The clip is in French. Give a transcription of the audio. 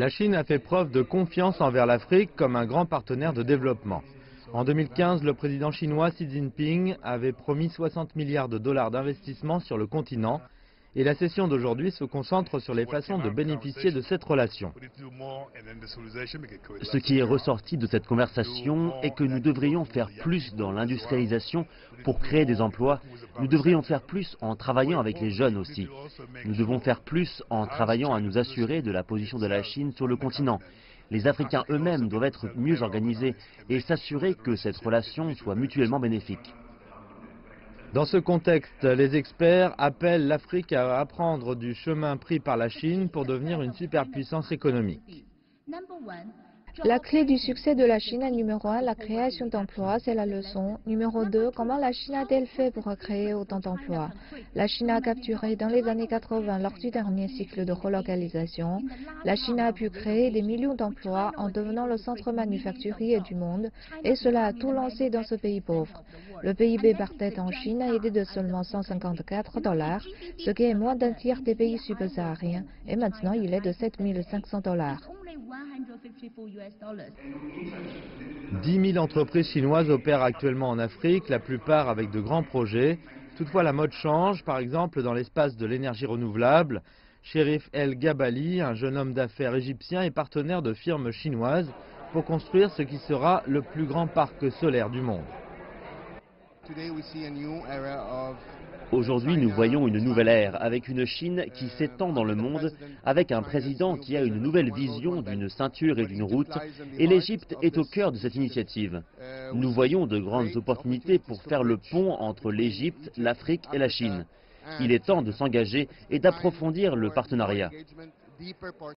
La Chine a fait preuve de confiance envers l'Afrique comme un grand partenaire de développement. En 2015, le président chinois Xi Jinping avait promis 60 milliards de dollars d'investissement sur le continent et la session d'aujourd'hui se concentre sur les façons de bénéficier de cette relation. Ce qui est ressorti de cette conversation est que nous devrions faire plus dans l'industrialisation pour créer des emplois. Nous devrions faire plus en travaillant avec les jeunes aussi. Nous devons faire plus en travaillant à nous assurer de la position de la Chine sur le continent. Les Africains eux-mêmes doivent être mieux organisés et s'assurer que cette relation soit mutuellement bénéfique. Dans ce contexte, les experts appellent l'Afrique à apprendre du chemin pris par la Chine pour devenir une superpuissance économique. La clé du succès de la Chine est numéro 1, la création d'emplois, c'est la leçon. Numéro 2, comment la Chine a-t-elle fait pour créer autant d'emplois? La Chine a capturé dans les années 80 lors du dernier cycle de relocalisation. La Chine a pu créer des millions d'emplois en devenant le centre manufacturier du monde et cela a tout lancé dans ce pays pauvre. Le PIB par tête en Chine a été de seulement 154 $, ce qui est moins d'un tiers des pays subsahariens et maintenant il est de 7 500 $. 10 000 entreprises chinoises opèrent actuellement en Afrique, la plupart avec de grands projets. Toutefois, la mode change, par exemple dans l'espace de l'énergie renouvelable. Sherif El Gabali, un jeune homme d'affaires égyptien, est partenaire de firmes chinoises pour construire ce qui sera le plus grand parc solaire du monde. Aujourd'hui, nous voyons une nouvelle ère, avec une Chine qui s'étend dans le monde, avec un président qui a une nouvelle vision d'une ceinture et d'une route, et l'Égypte est au cœur de cette initiative. Nous voyons de grandes opportunités pour faire le pont entre l'Égypte, l'Afrique et la Chine. Il est temps de s'engager et d'approfondir le partenariat.